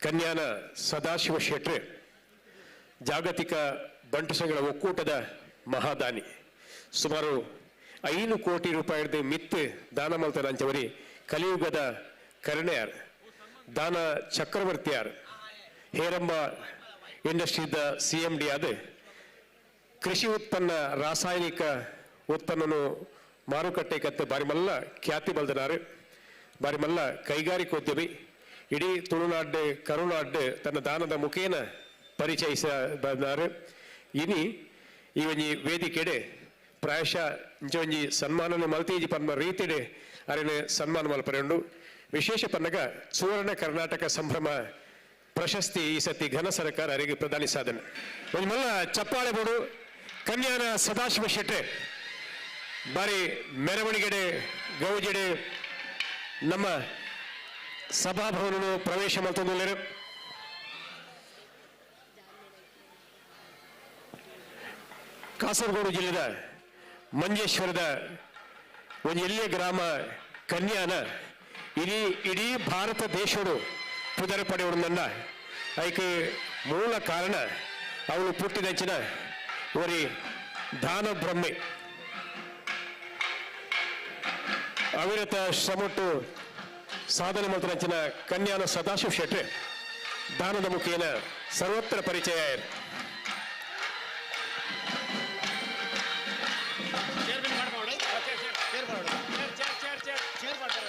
ಕನ್ಯಾನ ಸದಾಶಿವ ಶೆಟ್ರೆ ಜಾಗತಿಕ ಬಂಟು ಸಂಘಗಳ ಒಕ್ಕೂಟದ ಮಹಾದಾನಿ ಸುಮಾರು 5 ಕೋಟಿ ರೂಪಾಯಿದ ಮಿತ್ತು ದಾನ ಮಲ್ತರಂಚವರಿ ಕಲಿಯುಗದ ಕರ್ಣೆಯಾರ್ ದಾನ ಚಕ್ರವರ್ತಿಯಾರ್ ಹೇರಂಬ ಇಂಡಸ್ಟ್ರಿದ CMD ಆದ ಕೃಷಿ ಉತ್ಪನ್ನ ರಾಸಾಯನಿಕ ಉತ್ಪನ್ನನು ಮಾರುಕಟ್ಟೆ ಕತ್ತು ಬಾರಿ ಮಲ್ಲ ಖ್ಯಾತಿ ಬಲ್ದನಾರು ಬಾರಿ ಮಲ್ಲ ಕೈಗಾರಿಕೋದ್ಯಮಿ ಇಡೀ ತುಳುನಾಡು ಕರುನಾಡು ತನ್ನ ದಾನದ ಮುಖೇನ ಪರಿಚಯಿಸ ಬಂದಾರು ಇನಿ ಈ ಒಂಜಿ ವೇದಿಕೆಡೆ ಪ್ರಾಯಶಃ ಇಂಚೊಂಜಿ ಸನ್ಮಾನನೆ ಮಲ್ತೀಜಿ ಪನ್ಮ ರೀತಿಡೆ ಅರೆನೆ ಸನ್ಮಾನ ಮಲ್ಪರೆಂಡು ವಿಶೇಷ ಪನ್ನಗ ಸುವರ್ಣ ಕರ್ನಾಟಕ ಸಂಭ್ರಮ ಪ್ರಶಸ್ತಿ ಈ ಸತಿ ಘನ ಸರ್ಕಾರ ಅರಿಗೆ ಪ್ರದಾನಿ ಸಾಧನೆ ಒಂದು ಮಲ್ಲ ಚಪ್ಪಾಳೆ ಬೋಡು ಕನ್ಯಾನ ಸದಾಶಿವ ಶೆಟ್ರೆ ಬಾರಿ ಮೆರವಣಿಗೆಡೆ ಗೌಜೆಡೆ ನಮ್ಮ ಸಭಾಭವನ ಪ್ರವೇಶ ಮಲ್ತೊಂದುಲ್ಲೆರು ಕಾಸರಗೋಡು ಜಿಲ್ಲೆದ ಮಂಜೇಶ್ವರದ ಒಂದು ಎಲ್ಲಿಯ ಗ್ರಾಮ ಕನ್ಯಾನ ಇಡೀ ಭಾರತ ದೇಶಡು ಪುದರ ಪಡೆಯುವುದನ್ನ ಅದಕ್ಕೆ ಮೂಲ ಕಾರಣ ಅವಳು ಪುಟ್ಟಿದಂಚಿನ ಒರಿ ದಾನ ಬ್ರಹ್ಮೆ ಅವಿರತ ಶ್ರಮಟ್ಟು ಸಾಧನೆ ಮಂತ್ರಂಚಿನ ಕನ್ಯಾನ ಸದಾಶಿವ ಶೆಟ್ರೆ ದಾನದ ಮುಖೇನ ಸರ್ವತ್ರ ಪರಿಚಯ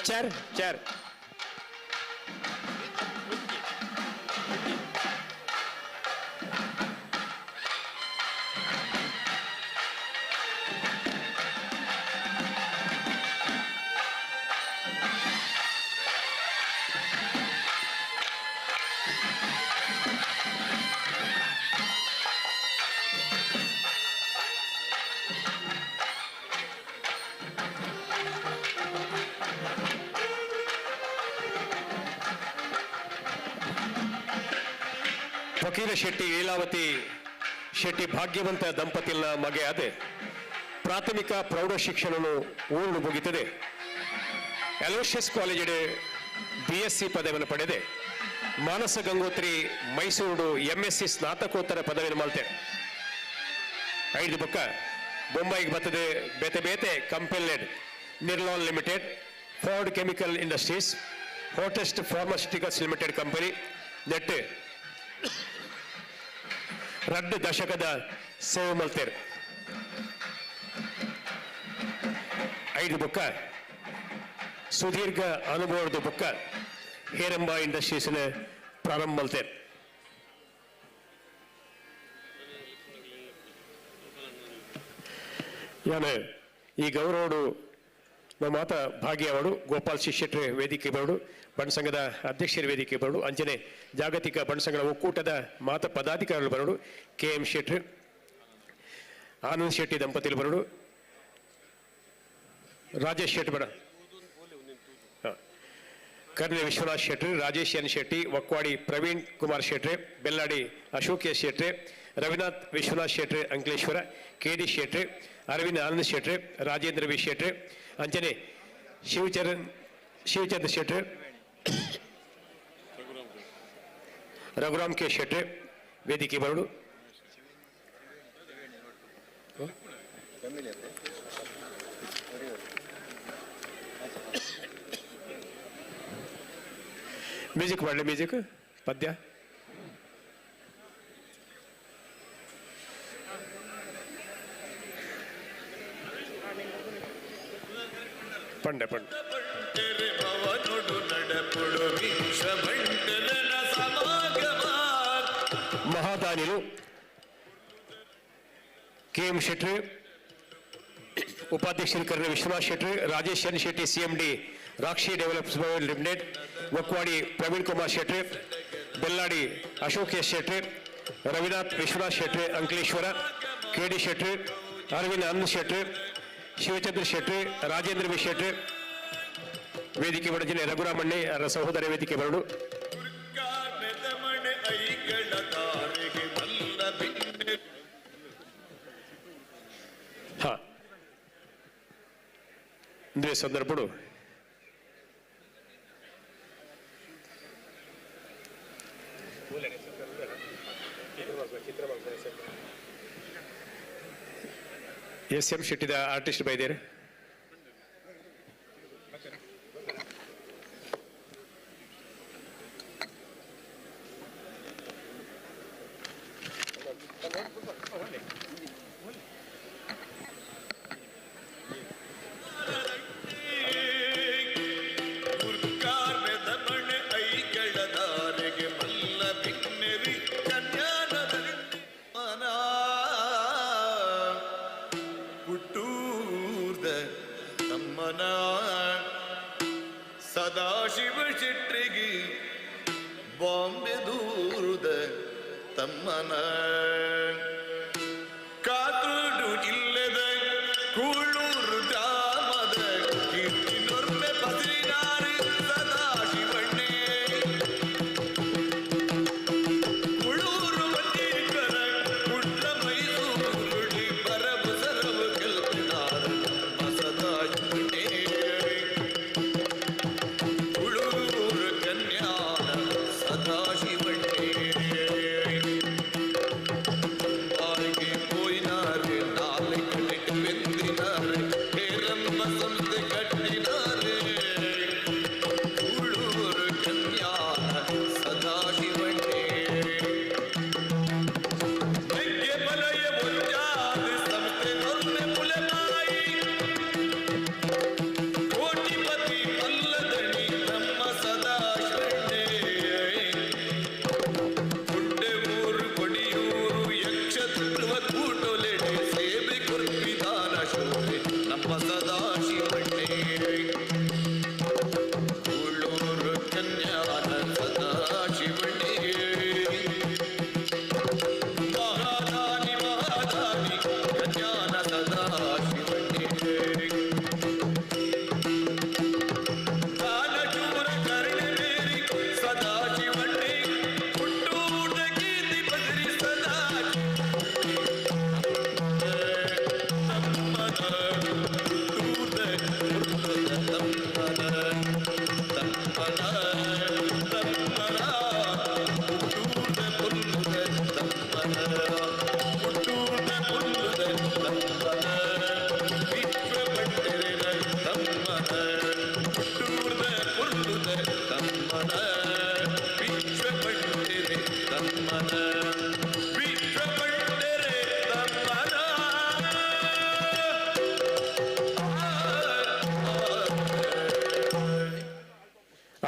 ಚೇರ್ ಚೇರ್ ಫಕೀರ ಶೆಟ್ಟಿ ಲೀಲಾವತಿ ಶೆಟ್ಟಿ ಭಾಗ್ಯವಂತ ದಂಪತಿಗಳ ಮಗೆ ಆದೆ ಪ್ರಾಥಮಿಕ ಪ್ರೌಢ ಶಿಕ್ಷಣವನ್ನು ಊರು ಮುಗಿತದೆ ಅಲೋಷಿಯಸ್ ಕಾಲೇಜಡೆ BSc ಪದವಿಯನ್ನು ಪಡೆದೆ ಮಾನಸ ಗಂಗೋತ್ರಿ ಮೈಸೂರು MSc ಸ್ನಾತಕೋತ್ತರ ಪದವಿಯನ್ನು ಮಲ್ತೆ 5 ಬೊಕ್ಕ ಬೊಂಬೈಗೆ ಬರ್ತದೆ ಬೇತೆ ಬೇತೆ ಕಂಪೆನಿಡ್ Nirlon limited Ford chemical industries Hoechst pharmaceuticals limited company ನೆಟ್ 2 ದಶಕದ ಸೇವೆ ಮಲ್ತೇರು 5 ಬೊಕ್ಕ ಸುದೀರ್ಘ ಅನುಭವದ ಬೊಕ್ಕ ಹೇರಂಬ ಇಂಡಸ್ಟ್ರೀಸ್ನ ಪ್ರಾರಂಭ ಮಲ್ತೇರು ಯಾನೆ ಈ ಗೌರವಡು ನಮ್ಮ ಮಾತ ಭಾಗ್ಯವಾಡು ಗೋಪಾಲ್ ಶೆಟ್ರೆ ವೇದಿಕೆ ಬರಡು ಬಣಸಂಘದ ಅಧ್ಯಕ್ಷರ ವೇದಿಕೆ ಬರಡು ಅಂಚನೆ ಜಾಗತಿಕ ಬಣಸಂಘದ ಒಕ್ಕೂಟದ ಮಾತ ಪದಾಧಿಕಾರಿಗಳು ಬರಡು KM ಶೆಟ್ರೆ ಆನಂದ್ ಶೆಟ್ಟಿ ದಂಪತಿಗಳು ಬರಡು ರಾಜೇಶ್ ಶೆಟ್ಟಿ ಬಡ ಕರ್ನೆ ವಿಶ್ವನಾಥ್ ಶೆಟ್ಟಿ ರಾಜೇಶ್ ಎನ್ ಶೆಟ್ಟಿ ವಕ್ವಾಡಿ ಪ್ರವೀಣ್ ಕುಮಾರ್ ಶೆಟ್ರೆ ಬೆಲ್ಲಾಡಿ ಅಶೋಕ್ ಎಸ್ ಶೆಟ್ರೆ ರವಿನಾಥ್ ವಿಶ್ವನಾಥ್ ಶೆಟ್ರೆ ಅಂಕಲೇಶ್ವರ KD ಶೆಟ್ರೆ ಅರವಿಂದ್ ಆನಂದ್ ಶೆಟ್ರೆ ರಾಜೇಂದ್ರ ವಿ ಶೆಟ್ರೆ ಅಂಚನೆ ಶಿವಚಂದ್ರ ಶೆಟ್ರೆ ರಘುರಾಮ್ ಕೆ ಶೆಟ್ರೆ ವೇದಿಕೆ ಬರಡು ಮ್ಯೂಸಿಕ್ ಮಾಡಲಿ ಮ್ಯೂಸಿಕ್ ಪದ್ಯ ಪಂಡೆ ಪಂಡೆ ಮಹಾದಾನಿರು KM ಶೆಟ್ಟಿ ಉಪಾಧ್ಯಕ್ಷರು ಕರ್ನೆ ವಿಶ್ವನಾಥ್ ಶೆಟ್ಟಿ ರಾಜೇಶ್ ಎನ್ ಶೆಟ್ಟಿ CMD ರಾಕ್ಷಿ development limited Vakwadi Praveen Kumar Shetty Belladi Ashok S Shetty Ravinath Vishwanath Shetty Ankleshwar KD Shetty Arvind Anand Shetty Shivachandra Shetty Rajendra V Shetty ವೇದಿಕೆ ಬಡಜಿನ ರಘುರಾಮಣ್ಣೆ ಅವರ ಸಹೋದರ ವೇದಿಕೆ ಬರಡು ಹಾ ಇಂದೇ ಸಂದರ್ಭಡು ಎಸ್.ಎಂ. ಶೆಟ್ಟಿದ ಆರ್ಟಿಸ್ಟ್ ಬೈದೇರೆ ಸದಾಶಿವ ಶೆಟ್ರಿಗೆ ಬಾಂಬೆ ದೂರದ ತಮ್ಮನ ಕಾತೂರು ಜಿಲ್ಲೆದ ಕೂಳೂರು ಗ್ರಾಮದ ಕೀರ್ತಿನೊರ್ಮೆ ಬದ್ರಿನಾರಿ ಸದಾಶಿವಣ್ಣೆ ಕುಳೂರು ಮಂಡೀಕರ ಕುಡ್ಲ ಮೈಸೂರುಳಿ ಬರಬು ಸರವು ಕೆಲ್ಪಿನಾರ ನಮ್ಮ ಸದಾಶಿವಣ್ಣೆ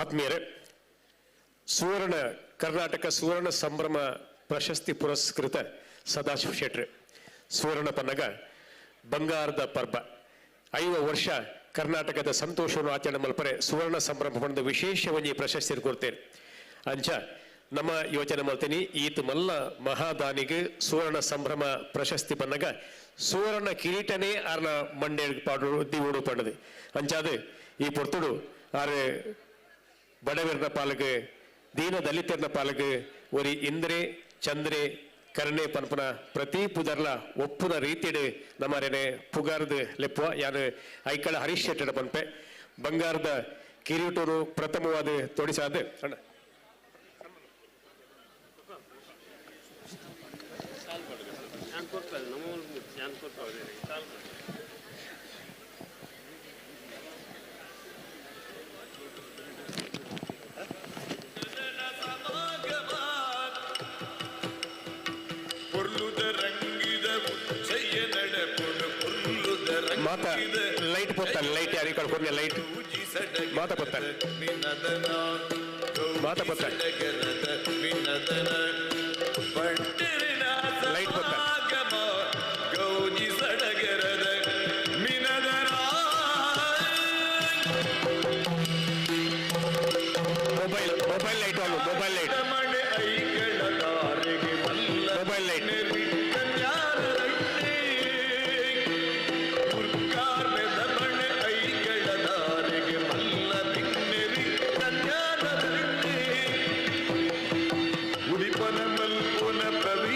ಆತ್ಮೀಯರೇ, ಸುವರ್ಣ ಕರ್ನಾಟಕ ಸುವರ್ಣ ಸಂಭ್ರಮ ಪ್ರಶಸ್ತಿ ಪುರಸ್ಕೃತ ಸದಾಶಿವ ಶೆಟ್ರು ಸುವರ್ಣ ಪನ್ನಗ ಬಂಗಾರದ ಪರ್ಬ 5 ವರ್ಷ ಕರ್ನಾಟಕದ ಸಂತೋಷವನ್ನು ಆಚರಣೆ ಮಲ್ಪರೆ ಸುವರ್ಣ ಸಂಭ್ರಮ ಪಂಡ ವಿಶೇಷವಾಗಿ ಪ್ರಶಸ್ತಿ ಕೊಡ್ತೇನೆ ಅಂಚ ನಮ್ಮ ಯೋಚನೆ ಮಾಡ್ತೀನಿ ಈತ ಮಲ್ಲ ಮಹಾದಾನಿಗೆ ಸುವರ್ಣ ಸಂಭ್ರಮ ಪ್ರಶಸ್ತಿ ಪನ್ನಗ ಸುವರ್ಣ ಕಿರೀಟನೇ ಆರ್ನ ಮಂಡ್ಯ ಪಾಡು ದಿವೋಡು ಪಂಡದು ಅಂಚಾದು ಈ ಪೊರ್ತುಡು ಆರು ಬಡವರನ ಪಾಲಗೆ ದೀನ ದಲಿತರನ ಪಾಲಗೆ ಒರಿ ಇಂದ್ರೆ ಚಂದ್ರೆ ಕರ್ಣೆ ಪನ್ಪನ ಪ್ರತಿ ಪುದರ್ಲ ಒಪ್ಪುನ ರೀತಿಡ್ ನಮ್ಮರೇನೆ ಪುಗಾರ್ದು ಲೆಪ್ಪುವ ಯಾರು ಐಕಳ ಹರೀಶ್ ಶೆಟ್ಟಡ ಪನ್ಪೆ ಬಂಗಾರದ ಕಿರೀಟರು ಪ್ರಥಮವಾದ ತೊಡಿಸಾದ ಅಣ್ಣ ಮಾತಾ ಲೈಟ್ ಪೊತ್ತಾನೆ ಲೈಟ್ ಯಾರಿಗೆ ಕಳ್ಕೊಂಡೆ ಲೈಟ್ ಮಾತಾ ಪೊತ್ತಾನೆ ಮಾತಾ ಪೊತ್ತಾನೆ ಲೈಟ್ ಪೊತ್ತಾನೆ mobile mobile light on mobile light mobile light ಉಡಿಪನ ಮಲ್ಪುನ ಪ್ರವಿ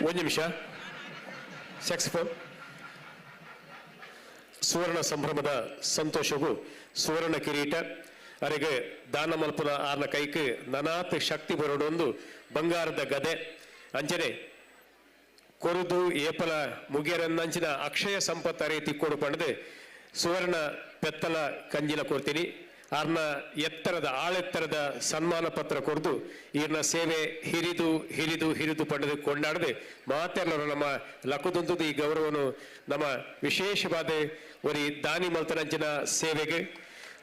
ಒಂದು ನಿಮಿಷ. ಸ್ಯಾಕ್ಸ್ಫೋನ್. ಸುವರ್ಣ ಸಂಭ್ರಮದ ಸಂತೋಷವು ಸುವರ್ಣ ಕಿರೀಟ ಅರೆಗೆ ದಾನ ಮಲ್ಪುನ ಆರ್ನ ಕೈಕ್ ನನಾತ್ ಶಕ್ತಿ ಬರೋಡೊಂದು ಬಂಗಾರದ ಗದೆ ಅಂಚನೆ ಕೊರುದು ಏಪಲ ಮುಗಿಯರನ್ನಂಚಿನ ಅಕ್ಷಯ ಸಂಪತ್ತು ಅರೆ ತಿಕ್ಕೋಡು ಪಣದು ಸುವರ್ಣ ಪೆತ್ತಲ ಕಂಜಿನ ಕೊಡ್ತೀನಿ ಆರ್ನ ಎತ್ತರದ ಆಳೆತ್ತರದ ಸನ್ಮಾನ ಪತ್ರ ಕೊಡ್ದು ಈರ್ನ ಸೇವೆ ಹಿರಿದು ಹಿರಿದು ಹಿರಿದು ಪಡೆದು ಕೊಂಡಾಡದೆ ಮಾತೆಲ್ಲರು ನಮ್ಮ ಲಕ್ಕುದುಂದು ಈ ಗೌರವನು ನಮ್ಮ ವಿಶೇಷವಾದ ಒರಿ ದಾನಿ ಮಲ್ತನಂಚಿನ ಸೇವೆಗೆ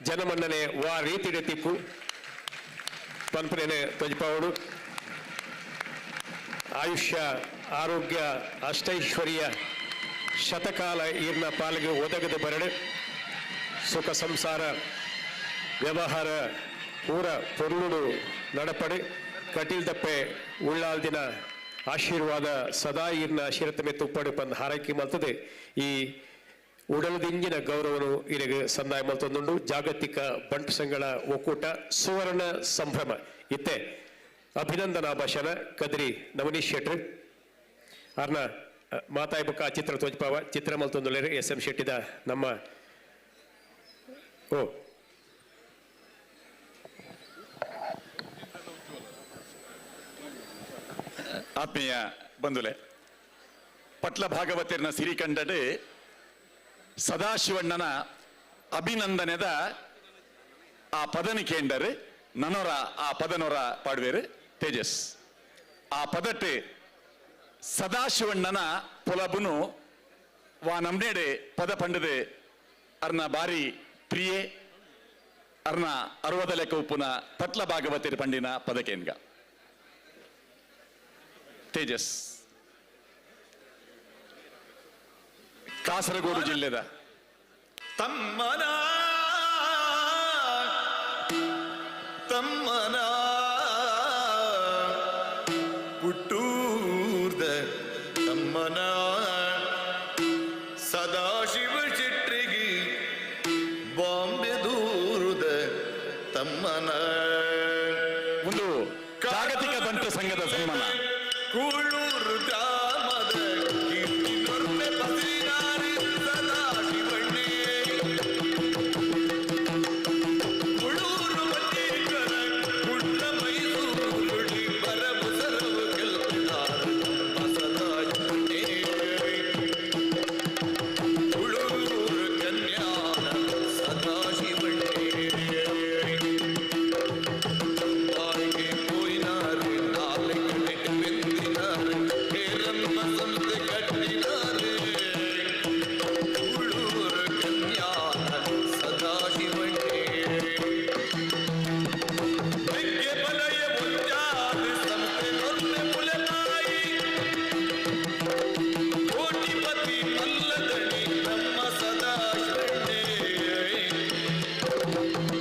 ಜನಮನ್ನನೆ ವಾ ರೀತಿಡೆ ತಿಕ್ಕು ಪಂಪನೇನೆ ತೊಜ್ಪಾವಡು ಆಯುಷ್ಯ ಆರೋಗ್ಯ ಅಷ್ಟೈಶ್ವರ್ಯ ಶತಕಾಲ ಈರ್ನ ಪಾಲಿಗೆ ಒದಗದೆ ಬರಡೆ ಸುಖ ಸಂಸಾರ ವ್ಯವಹಾರ ಪೂರ ಪೊರುಳು ನಡಪಡೆ ಕಟೀಲ್ದಪ್ಪೆ ಉಳ್ಳಾಲ್ದಿನ ಆಶೀರ್ವಾದ ಸದಾ ಈರ್ನ ಶಿರತಮೆ ತುಪ್ಪಡು ಪಂದು ಹಾರೈಕೆ ಮಲ್ತದೆ ಈ ಉಡಲದಿಂಜಿನ ಗೌರವನು ಇರೆಗೆ ಸಂದಾಯ ಮಲ್ತೊಂದುಂಡು ಜಾಗತಿಕ ಬಂಟು ಸಂಘಗಳ ಒಕ್ಕೂಟ ಸುವರ್ಣ ಸಂಭ್ರಮ ಇತ್ತೆ ಅಭಿನಂದನಾ ಭಾಷಣ ಕದ್ರಿ ನವನೀಶ್ ಶೆಟ್ಟಿ ಆರ್ನ ಮಾತಾಯಿ ಬುಕ್ಕ ಚಿತ್ರ ತೋಜ್ಪಾವ ಚಿತ್ರ ಮಲ್ತೊಂದುಳ್ಳೇರು SM ಶೆಟ್ಟಿದ ನಮ್ಮ ಓ ಆತ್ಮೀಯ ಬಂಧುಲೆ ಪಟ್ಲ ಭಾಗವತರಿನ ಸಿರಿಕಂಡಡೆ ಸದಾಶಿವಣ್ಣನ ಅಭಿನಂದನೆದ ಆ ಪದನಿ ಕೇಂಡರು ನನೊರ ಆ ಪದನೊರ ಪಾಡುವೇರು ತೇಜಸ್ ಆ ಪದಟ್ಟು ಸದಾಶಿವಣ್ಣನ ಪೊಲಬುನು ವಾ ನಮ್ನೇಡೆ ಪದ ಪಂಡದೆ ಅರ್ನ ಬಾರಿ ಪ್ರಿಯೆ ಅರ್ನ ಅರವದ ಲೆಕ್ಕ ಉಪ್ಪುನ ಪಟ್ಲ ಭಾಗವತರಿ ಪಂಡಿನ ಪದಕೇನ್ಗ ತೇಜಸ್ ಕಾಸರಗೋಡು ಜಿಲ್ಲೆದ ತಮ್ಮನ ತಮ್ಮನ ಪುಟ್ಟೂರ್ದ ತಮ್ಮನ ಸದಾಶಿವ ಶೆಟ್ರಿಗೆ ಬಾಂಬೆ ದೂರದ ತಮ್ಮನ ಒಂದು ಜಾಗತಿಕ ಬಂಟು ಸಂಘದ ಸನ್ಮಾನ ಕೂಳೂರು ಗ್ರಾಮದ ಕೀರ್ತಿ ದೊರ್ಪೆ ಬಸಿರಿನಾರಿ ಸದಾಶಿವಣ್ಣೆ ಕುಳೂರು ಮಟ್ಟೀಕರ ಕುಡ್ಲ ಮೈಸೂರುಳಿ ಬರಬು ಸರವು ಗೆಲ್ತಿದ್ದಾರೆ ಸದಾಶಿವಣ್ಣೆ ಕುಳೂರು ಕನ್ಯಾನ ಸದಾಶಿವಣ್ಣೆ ಬಾಯಿಗೆ ಹೋಯಿನಾರು ನಾಲ್ಕು ಬೆಂದಿನಾರು ಹೇರಮ್ಮ ಸಂತೆ ಕಟ್ಟಿನಾರು ಕುಳೂರು ಕನ್ಯಾನ ಸದಾಶಿವಣ್ಣೆ ಬೆಗ್ಗೆ ಬಲಯ ಮುಂಜಾದ ಸಂತೆ ನೊರ್ಲೆ ಮುಲೆನಾಯಿ ಕೋಟಿಪತಿ ಮಲ್ಲದಣಿ ನಮ್ಮ ಸದಾಶಿವಣ್ಣೆ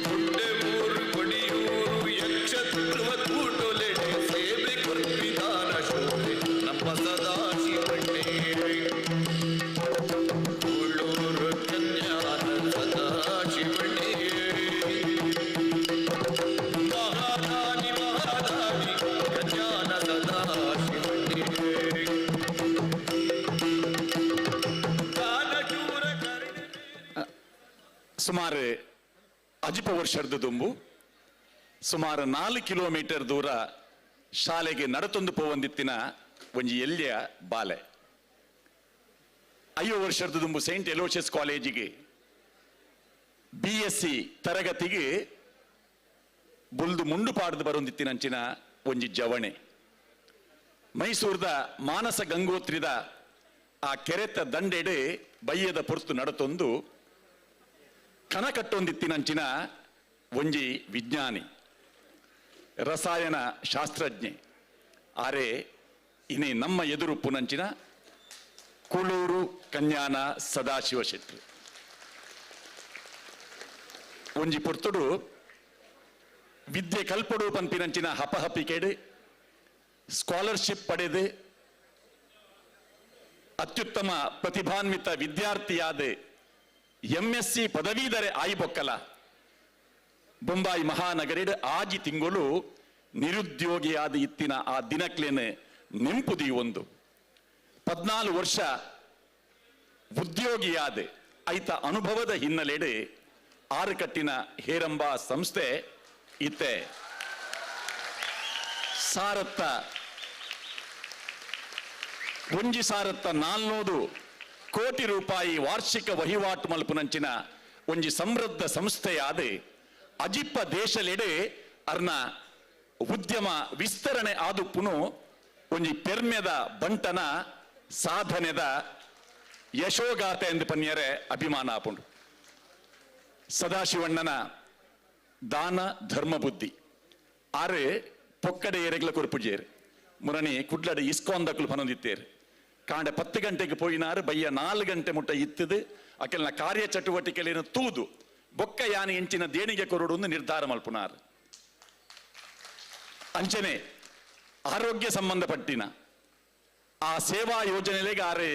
ಗುಡ್ಡೆ ಊರು ಕೊಡಿಯೂರು ಯಕ್ಷಧ್ರುವ ಕೂಟೊಲೆಡೆ ಸೇವೆ ಕೊರ್ಪಿದಾನ ಶೋಭೆ ನಮ್ಮ ಸದಾಶಿವಣ್ಣೆ ಕೂಳೂರು ಕನ್ಯಾನ ಸದಾಶಿವಣ್ಣೆ ಮಹಾರಾಣಿ ಮಹಾರಾಣಿ ಕನ್ಯಾನ ಸದಾಶಿವಣ್ಣೆ ದಾನಶೂರ ಕರ್ಣೆ ಸುಮಾರು ಅಜಿಪ ವರ್ಷದ ದುಂಬು ಸುಮಾರು 4 ಕಿಲೋಮೀಟರ್ ದೂರ ಶಾಲೆಗೆ ನಡತೊಂದು ಪೋವಂದಿತ್ತಿನ ಒಂಜಿ ಎಲ್ಯ ಬಾಲೆ 5 ವರ್ಷದ ದುಂಬು ಸೈಂಟ್ ಎಲೋಷಿಯಸ್ ಕಾಲೇಜಿಗೆ BSc ತರಗತಿಗೆ ಬುಲ್ದು ಮುಂಡು ಪಾಡ್ದು ಬರೊಂದಿತ್ತಿನಂಚಿನ ಒಂಜಿ ಜವಣೆ ಮೈಸೂರದ ಮಾನಸ ಗಂಗೋತ್ರಿದ ಆ ಕೆರೆತ ದಂಡೆಡೆ ಬಯ್ಯದ ಪೊರ್ತು ನಡತೊಂದು ಕನಕಟ್ಟೊಂದಿತ್ತಿನಂಚಿನ ಒಂಜಿ ವಿಜ್ಞಾನಿ ರಸಾಯನ ಶಾಸ್ತ್ರಜ್ಞೆ ಆರೆ ಇನಿ ನಮ್ಮ ಎದುರು ಪುನಂಚಿನ ಕುಳೂರು ಕನ್ಯಾನ ಸದಾಶಿವ ಶೆಟ್ಟಿ ಒಂಜಿ ಪೊರ್ತುಡು ವಿದ್ಯೆ ಕಲ್ಪಡು ಪಂಪಿನಂಚಿನ ಹಪಹಪಿಕೆಡು ಸ್ಕಾಲರ್ಶಿಪ್ ಪಡೆದು ಅತ್ಯುತ್ತಮ ಪ್ರತಿಭಾನ್ವಿತ ವಿದ್ಯಾರ್ಥಿಯಾದ MSc ಪದವೀಧರೆ ಆಯ್ಬೊಕ್ಕಲ ಬೊಂಬಾಯಿ ಮಹಾನಗರಿಡ್ ಆಜಿ ತಿಂಗಳು ನಿರುದ್ಯೋಗಿಯಾದ ಇತ್ತಿನ ಆ ದಿನಕ್ಲೇನೆ ನೆಂಪುದಿ ಒಂದು 14 ವರ್ಷ ಉದ್ಯೋಗಿಯಾದ ಐತ ಅನುಭವದ ಹಿನ್ನೆಲೆಡೆ ಆರುಕಟ್ಟಿನ ಹೇರಂಬ ಸಂಸ್ಥೆ ಇತ್ತೆ ಸಾರತ್ತ 1,400 ಕೋಟಿ ರೂಪಾಯಿ ವಾರ್ಷಿಕ ವಹಿವಾಟು ಮಲ್ಪುನಂಚಿನ ಒಂಜಿ ಸಮೃದ್ಧ ಸಂಸ್ಥೆಯಾದ ಅಜಿಪ್ಪ ದೇಶಲೆಡೆ ಅರ್ನ ಉದ್ಯಮ ವಿಸ್ತರಣೆ ಆದುಪ್ಪುನು ಒಂಜಿ ಪೆರ್ಮೆದ ಬಂಟನ ಸಾಧನೆದ ಯಶೋಗಾಥೆ ಎಂದು ಪನ್ಯರೆ ಅಭಿಮಾನ ಆಪುಂಡು. ಸದಾಶಿವಣ್ಣನ ದಾನ ಧರ್ಮ ಬುದ್ಧಿ ಆರೆ ಪೊಕ್ಕಡೆ ಏರೆಗ್ಲ ಕೊರ್ಪುಜೇರು ಮುರಣಿ ಕುಡ್ಲಡ ಇಸ್ಕಾಂದಕ್ಕಲು ಪನೊಂದಿತ್ತೇರು ಕಾಂಡ 10 ಗಂಟೆಗೆ ಪೋಯಿನಾರು ಬಯ್ಯ 4 ಗಂಟೆ ಮುಟ್ಟ ಇತ್ತದು ಅಕೆಲ್ನ ಕಾರ್ಯ ಚಟುವಟಿಕೆಗಳನ್ನು ತೂದು ಬೊಕ್ಕ ಯಾನಿ ಎಂಚಿನ ದೇಣಿಗೆ ಕೊರಡು ನಿರ್ಧಾರ ಮಲ್ಪುನಾರು. ಅಂಚನೆ ಆರೋಗ್ಯ ಸಂಬಂಧಪಟ್ಟಿನ ಆ ಸೇವಾ ಯೋಜನೆಗೆ ಆರೆ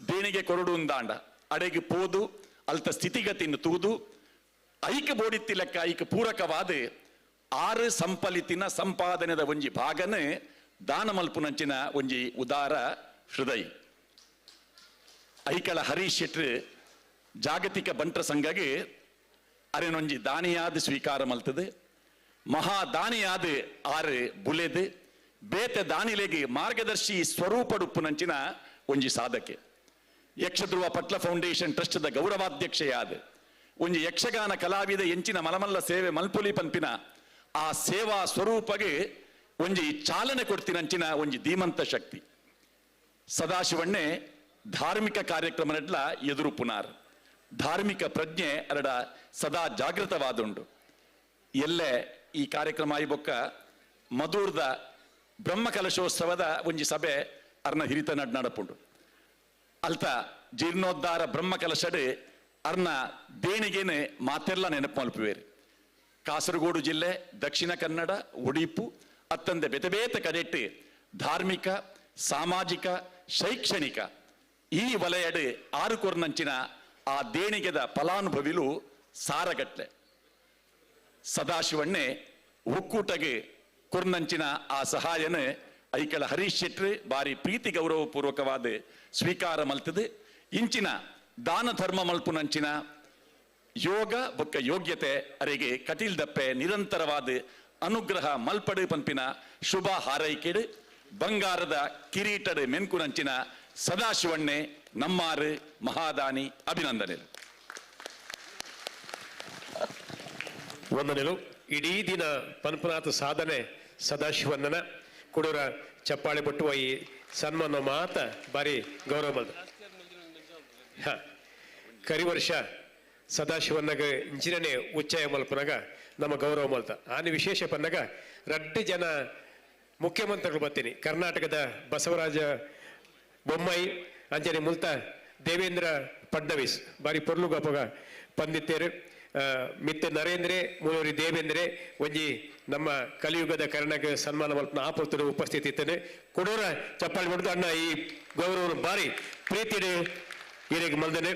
ದೇಣಿಗೆ ಕೊರಡು ಅಂದಾಂಡ ಅಡೆಗೆ ಪೋದು ಅಲ್ತ ಸ್ಥಿತಿಗತಿಯನ್ನು ತೂದು ಐಕ ಬೋಡಿತ್ತಿ ಲೆಕ್ಕ ಐಕ ಪೂರಕವಾದ 6 ಸಂಪಲಿತಿನ ಸಂಪಾದನೆದ ಒಂಜಿ ಭಾಗನೇ ದಾನ ಮಲ್ಪುನಂಚಿನ ಒಂಜಿ ಉದಾರ ಹೃದಯ. ಐಕಳ ಹರೀಶ್ ಶೆಟ್ರ್ ಜಾಗತಿಕ ಬಂಟ್ರ ಸಂಘಗೆ ಅರೆನೊಂಜಿ ದಾನಿಯಾದ ಸ್ವೀಕಾರ ಮಲ್ತದೆ ಮಹಾ ದಾನಿಯಾದ ಆರು ಬುಲೆದು ಬೇತೆ ದಾನಿಲೆಗೆ ಮಾರ್ಗದರ್ಶಿ ಸ್ವರೂಪಡುಪ್ಪುನಂಚಿನ ಒಂಜಿ ಸಾಧಕೆ. ಯಕ್ಷಧ್ರುವ ಪಟ್ಲ ಫೌಂಡೇಶನ್ ಟ್ರಸ್ಟ್ ದ ಗೌರವಾಧ್ಯಕ್ಷೆಯಾದ ಒಂಜಿ ಯಕ್ಷಗಾನ ಕಲಾವಿದ ಎಂಚಿನ ಮಲಮಲ್ಲ ಸೇವೆ ಮಲ್ಪುಲಿ ಪಂಪಿನ ಆ ಸೇವಾ ಸ್ವರೂಪಗೆ ಒಂಜಿ ಚಾಲನೆ ಕೊಡ್ತಿನಂಚಿನ ಒಂಜಿ ಧೀಮಂತ ಶಕ್ತಿ. ಸದಾಶಿವಣ್ಣೆ ಧಾರ್ಮಿಕ ಕಾರ್ಯಕ್ರಮ ನಡ್ಲ ಎದುರು ಪುನಾರ್ ಧಾರ್ಮಿಕ ಪ್ರಜ್ಞೆ ಅರಡ ಸದಾ ಜಾಗೃತವಾದುಂಡು. ಎಲ್ಲೇ ಈ ಕಾರ್ಯಕ್ರಮ ಆಯ್ಬೊಕ್ಕ ಮಧುರ್ದ ಬ್ರಹ್ಮ ಕಲಶೋತ್ಸವದ ಒಂಜಿ ಸಭೆ ಅರ್ನ ಹಿರಿತ ನಡಪುಂಡು. ಅಲ್ತ ಜೀರ್ಣೋದ್ಧಾರ ಬ್ರಹ್ಮ ಕಲಶಡ್ ಅರ್ನ ದೇಣಿಗೆನೆ ಮಾತೆಲ್ಲ ನೆನಪು ಮಲ್ಪುವೇರು. ಕಾಸರಗೋಡು ಜಿಲ್ಲೆ, ದಕ್ಷಿಣ ಕನ್ನಡ, ಉಡುಪು ಅತ್ತಂದೆ ಬೇತೆ ಬೇತೆ ಕಡೆಟ್ಟು ಧಾರ್ಮಿಕ, ಸಾಮಾಜಿಕ, ಶೈಕ್ಷಣಿಕ ಈ ವಲಯಡ್ ಆರು ಕೊರ್ನಂಚಿನ ಆ ದೇಣಿಗೆದ ಫಲಾನುಭವಿಲು ಸಾರಗಟ್ಲೆ. ಸದಾಶಿವಣ್ಣೆ ಒಕ್ಕೂಟಗೆ ಕೊರ್ನಂಚಿನ ಆ ಸಹಾಯನ ಐಕಳ ಹರೀಶ್ ಶೆಟ್ರ್ ಬಾರಿ ಪ್ರೀತಿ ಗೌರವ ಪೂರ್ವಕವಾದ ಸ್ವೀಕಾರ ಮಲ್ತದೆ. ಇಂಚಿನ ದಾನ ಧರ್ಮ ಮಲ್ಪುನಂಚಿನ ಯೋಗ ಬೊಕ್ಕ ಯೋಗ್ಯತೆ ಅರೆಗೆ ಕಟೀಲ್ ದಪ್ಪೆ ನಿರಂತರವಾದ ಅನುಗ್ರಹ ಮಲ್ಪಡು ಪಂಪಿನ ಶುಭ ಹಾರೈಕೆಡು ಬಂಗಾರದ ಕಿರೀಟಡ್ ಮೆನ್ಕುನಂಚಿನ ಸದಾಶಿವಣ್ಣೆ ನಮ್ಮಾರು ಮಹಾದಾನಿ ಅಭಿನಂದನೆ. ವಂದನೆಗಳು. ಇಡೀ ದಿನ ಪನ್ಪನಾಥ ಸಾಧನೆ ಸದಾಶಿವಣ್ಣನ ಕುಡೂರ ಚಪ್ಪಾಳೆ ಬಟ್ಟುವ ಈ ಸನ್ಮಾನ ಮಾತ ಬಾರಿ ಗೌರವ ಮಲ್ದ. ಕರಿ ವರ್ಷ ಸದಾಶಿವಣ್ಣಗ ಇಂಚಿನೇ ಉಚ್ಚಾಯ ಮಲ್ಪನಾಗ ನಮ್ಮ ಗೌರವ ಮಲ್ತ ಆನೆ ವಿಶೇಷ ಪನ್ನಗ ರಡ್ಡು ಜನ ಮುಖ್ಯಮಂತ್ರಿಗಳು ಬರ್ತೀನಿ. ಕರ್ನಾಟಕದ ಬಸವರಾಜ ಬೊಮ್ಮಾಯಿ ಅಂಚನೆ ಮುಲ್ತ ದೇವೇಂದ್ರ ಫಡ್ನವೀಸ್ ಬಾರಿ ಪೊರ್ಲುಗಪ್ಪಗ ಪಂದಿತ್ತೇರು ಮಿತ್ತ ನರೇಂದ್ರೆ ಮೂಲೂರಿ ದೇವೇಂದ್ರೆ ಒಂಜಿ ನಮ್ಮ ಕಲಿಯುಗದ ಕರ್ನಾಟಕ ಸನ್ಮಾನ ಮಲ್ಪನ ಆಪುತ್ರ ಉಪಸ್ಥಿತಿ ಇತ್ತನೆ ಕೊಡೋರ ಚಪ್ಪಾಳಿ ಹೊಡೆದು ಅಣ್ಣ ಈ ಗೌರವ ಬಾರಿ ಪ್ರೀತಿಡೆ ಹಿರಿಯ ಮಲ್ದನೆ.